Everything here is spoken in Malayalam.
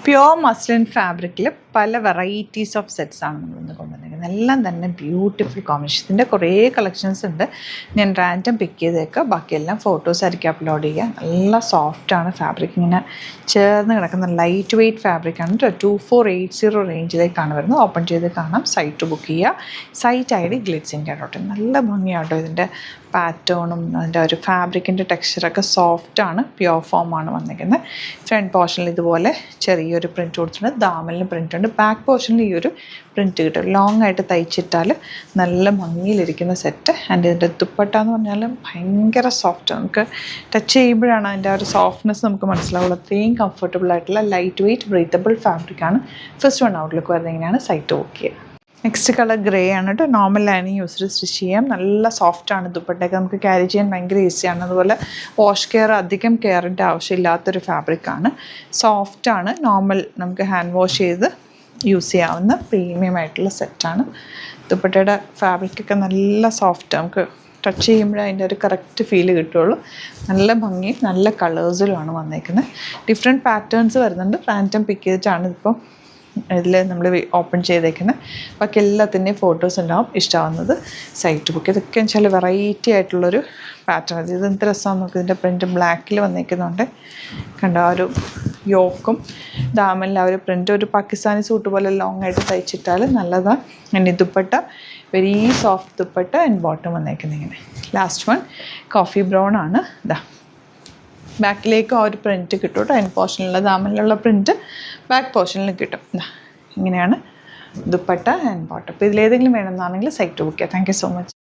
പ്യുവർ മസ്ലിൻ ഫാബ്രിക്കിൽ പല വെറൈറ്റീസ് ഓഫ് സെറ്റ്സ് ആണ് നമ്മളിന്ന് കൊണ്ടുവന്നിരിക്കുന്നത്. എല്ലാം തന്നെ ബ്യൂട്ടിഫുൾ കോമ്പിനേഷൻ. ഇതിൻ്റെ കുറേ കളക്ഷൻസ് ഉണ്ട്. ഞാൻ റാൻഡം പിക്ക് ചെയ്തേക്കാം. ബാക്കിയെല്ലാം ഫോട്ടോസ് ആയിരിക്കും അപ്ലോഡ് ചെയ്യുക. നല്ല സോഫ്റ്റാണ് ഫാബ്രിക്. ഇങ്ങനെ ചേർന്ന് കിടക്കുന്ന ലൈറ്റ് വെയ്റ്റ് ഫാബ്രിക്കാണ്. 2480 റേഞ്ചിലേക്കാണ് വരുന്നത്. ഓപ്പൺ ചെയ്ത് കാണാം. സൈറ്റ് ബുക്ക് ചെയ്യുക. സൈറ്റ് ID ഗ്ലിറ്റ്സിൻ്റെ നല്ല ഭംഗിയാട്ടോ. ഇതിൻ്റെ പാറ്റേണും അതിൻ്റെ ഒരു ഫാബ്രിക്കിൻ്റെ ടെക്സ്ചറൊക്കെ സോഫ്റ്റാണ്. പ്യുവർ ഫോമാണ് വന്നിരിക്കുന്നത്. ഫ്രണ്ട് പോർഷനിൽ ഇതുപോലെ ചെറിയൊരു പ്രിൻറ്റ് കൊടുത്തിട്ടുണ്ട്. ദാമലിന് പ്രിൻ്റ് ഉണ്ട്. ബാക്ക് പോർഷനിൽ ഈ ഒരു പ്രിൻറ്റ് കിട്ടും. ലോങ് ആയിട്ട് തയ്ച്ചിട്ടാൽ നല്ല ഭംഗിയിലിരിക്കുന്ന സെറ്റ്. ആൻഡ് ഇതിൻ്റെ ദുപ്പട്ട എന്ന് പറഞ്ഞാൽ ഭയങ്കര സോഫ്റ്റ്. നമുക്ക് ടച്ച് ചെയ്യുമ്പോഴാണ് അതിൻ്റെ ആ ഒരു സോഫ്റ്റ്നെസ് നമുക്ക് മനസ്സിലാവുള്ളൂ. അത്രയും കംഫർട്ടബിൾ ആയിട്ടുള്ള ലൈറ്റ് വെയ്റ്റ് ബ്രീത്തബിൾ ഫാബ്രിക്കാണ്. ഫസ്റ്റ് വൺ ഔട്ട്ലുക്ക് വരുന്നത് ഇങ്ങനെയാണ്. സൈറ്റ് ഓക്കെ ചെയ്യുക. നെക്സ്റ്റ് കളർ ഗ്രേ ആണ് കേട്ടോ. നോർമൽ ലൈനിങ് യൂസ് സ്റ്റിച്ച് ചെയ്യാം. നല്ല സോഫ്റ്റാണ്. ദുപ്പട്ടയൊക്കെ നമുക്ക് ക്യാരി ചെയ്യാൻ ഭയങ്കര ഈസിയാണ്. അതുപോലെ വാഷ് കെയർ അധികം കെയറിൻ്റെ ആവശ്യമില്ലാത്തൊരു ഫാബ്രിക്കാണ്. സോഫ്റ്റാണ്. നോർമൽ നമുക്ക് ഹാൻഡ് വാഷ് ചെയ്ത് യൂസ് ചെയ്യാവുന്ന പ്രീമിയം ആയിട്ടുള്ള സെറ്റാണ്. ദുപ്പട്ടയുടെ ഫാബ്രിക്കൊക്കെ നല്ല സോഫ്റ്റ്. നമുക്ക് ടച്ച് ചെയ്യുമ്പോഴേ അതിൻ്റെ ഒരു കറക്റ്റ് ഫീല് കിട്ടുള്ളൂ. നല്ല ഭംഗിയും നല്ല കളേഴ്സിലുമാണ് വന്നേക്കുന്നത്. ഡിഫറെൻറ്റ് പാറ്റേൺസ് വരുന്നുണ്ട്. റാൻഡം പിക്ക് ചെയ്തിട്ടാണ് ഇതിപ്പം ഇതിൽ നമ്മൾ ഓപ്പൺ ചെയ്തേക്കുന്നത്. ബാക്കി എല്ലാത്തിൻ്റെയും ഫോട്ടോസ് ഉണ്ടാവും. ഇഷ്ടമാവുന്നത് സൈറ്റ് ബുക്ക്. ഇതൊക്കെ വെച്ചാൽ വെറൈറ്റി ആയിട്ടുള്ളൊരു പാറ്റേൺ. ഇത് എന്ത് രസമാണ് നമുക്ക്. ഇതിൻ്റെ പ്രിൻറ്റ് ബ്ലാക്കിൽ വന്നിരിക്കുന്നുണ്ട്. കണ്ട ആ ഒരു യോക്കും ദാമലിൽ ആ ഒരു പ്രിൻറ്റ് ഒരു പാകിസ്ഥാനി സൂട്ട് പോലെ ലോങ് ആയിട്ട് തയ്ച്ചിട്ടാൽ നല്ലതാണ്. ഇനി dupatta very soft dupatta and bottom വന്നേക്കുന്നത് ഇങ്ങനെ. ലാസ്റ്റ് വൺ കോഫി ബ്രൗൺ ആണ്. ഇതാ ബാക്കിലേക്ക് ആ ഒരു പ്രിൻറ്റ് കിട്ടും കേട്ടോ. എൻ പോർഷനിലുള്ള ദാമനിലുള്ള പ്രിൻറ്റ് ബാക്ക് പോർഷനിൽ കിട്ടും. ഇങ്ങനെയാണ് ദുപ്പട്ട ആൻഡ് ബോട്ടം. അപ്പോൾ ഇതിലേതെങ്കിലും വേണമെന്നാണെങ്കിൽ സൈറ്റ് ബുക്ക് ചെയ്യാം. Thank you so much.